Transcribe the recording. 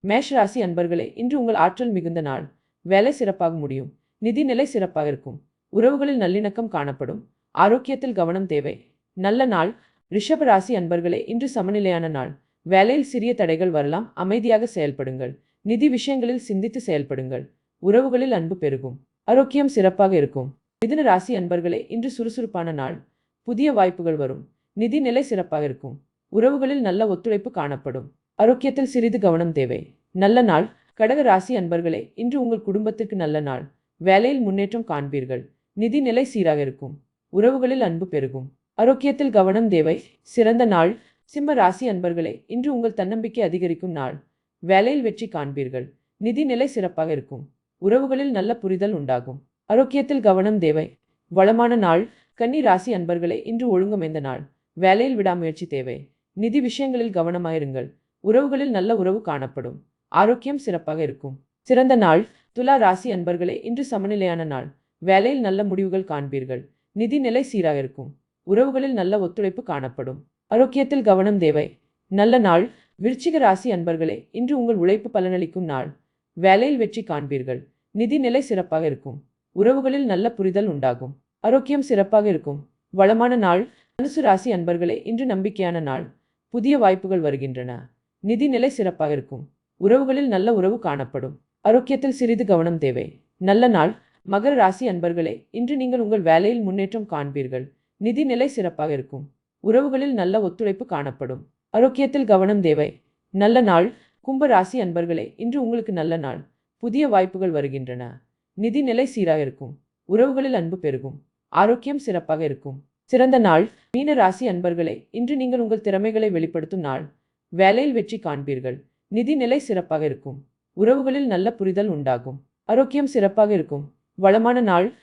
மேஷ ராசி அன்பர்களே, இன்று உங்கள் ஆற்றல் மிகுந்த நாள். வேலை சிறப்பாக முடியும். நிதி நிலை சிறப்பாக இருக்கும். உறவுகளில் நல்லிணக்கம் காணப்படும். ஆரோக்கியத்தில் கவனம் தேவை. நல்ல நாள். ரிஷப ராசி அன்பர்களே, இன்று சமநிலையான நாள். வேலையில் சிறிய தடைகள் வரலாம். அமைதியாக செயல்படுங்கள். நிதி விஷயங்களில் சிந்தித்து செயல்படுங்கள். உறவுகளில் அன்பு பெருகும். ஆரோக்கியம் சிறப்பாக இருக்கும். மிதுன ராசி அன்பர்களே, இன்று சுறுசுறுப்பான நாள். புதிய வாய்ப்புகள் வரும். நிதி நிலை சிறப்பாக இருக்கும். உறவுகளில் நல்ல ஒத்துழைப்பு காணப்படும். ஆரோக்கியத்தில் சிறிது கவனம் தேவை. நல்ல நாள். கடக ராசி அன்பர்களே, இன்று உங்கள் குடும்பத்திற்கு நல்ல நாள். வேலையில் முன்னேற்றம் காண்பீர்கள். நிதி நிலை சீராக இருக்கும். உறவுகளில் அன்பு பெருகும். ஆரோக்கியத்தில் கவனம் தேவை. சிறந்த நாள். சிம்ம ராசி அன்பர்களே, இன்று உங்கள் தன்னம்பிக்கை அதிகரிக்கும் நாள். வேலையில் வெற்றி காண்பீர்கள். நிதி நிலை சிறப்பாக இருக்கும். உறவுகளில் நல்ல புரிதல் உண்டாகும். ஆரோக்கியத்தில் கவனம் தேவை. வளமான நாள். கன்னி ராசி அன்பர்களே, இன்று ஒழுங்கமைந்த நாள். வேலையில் விடாமுயற்சி தேவை. நிதி விஷயங்களில் கவனமாயிருங்கள். உறவுகளில் நல்ல உறவு காணப்படும். ஆரோக்கியம் சிறப்பாக இருக்கும். சிறந்த நாள். துலா ராசி அன்பர்களே, இன்று சமநிலையான நாள். வேலையில் நல்ல முடிவுகள் காண்பீர்கள். நிதி நிலை சீராக இருக்கும். உறவுகளில் நல்ல ஒத்துழைப்பு காணப்படும். ஆரோக்கியத்தில் கவனம் தேவை. நல்ல நாள். விருச்சிக ராசி அன்பர்களே, இன்று உங்கள் உழைப்பு பலனளிக்கும் நாள். வேலையில் வெற்றி காண்பீர்கள். நிதி நிலை சிறப்பாக இருக்கும். உறவுகளில் நல்ல புரிதல் உண்டாகும். ஆரோக்கியம் சிறப்பாக இருக்கும். வளமான நாள். தனுசு ராசி அன்பர்களே, இன்று நம்பிக்கையான நாள். புதிய வாய்ப்புகள் வருகின்றன. நிதி நிலை சிறப்பாக இருக்கும். உறவுகளில் நல்ல உறவு காணப்படும். ஆரோக்கியத்தில் சிறிது கவனம் தேவை. நல்ல நாள். மகர ராசி அன்பர்களே, இன்று நீங்கள் உங்கள் வேலையில் முன்னேற்றம் காண்பீர்கள். நிதி நிலை சிறப்பாக இருக்கும். உறவுகளில் நல்ல ஒத்துழைப்பு காணப்படும். ஆரோக்கியத்தில் கவனம் தேவை. நல்ல நாள். கும்ப ராசி அன்பர்களே, இன்று உங்களுக்கு நல்ல நாள். புதிய வாய்ப்புகள் வருகின்றன. நிதி நிலை சீராக இருக்கும். உறவுகளில் அன்பு பெருகும். ஆரோக்கியம் சிறப்பாக இருக்கும். சிறந்த நாள். மீன ராசி அன்பர்களே, இன்று நீங்கள் உங்கள் திறமைகளை வெளிப்படுத்தும் நாள். வேலையில் வெற்றி காண்பீர்கள். நிதி நிலை சிறப்பாக இருக்கும். உறவுகளில் நல்ல புரிதல் உண்டாகும். ஆரோக்கியம் சிறப்பாக இருக்கும். வளமான நாள்.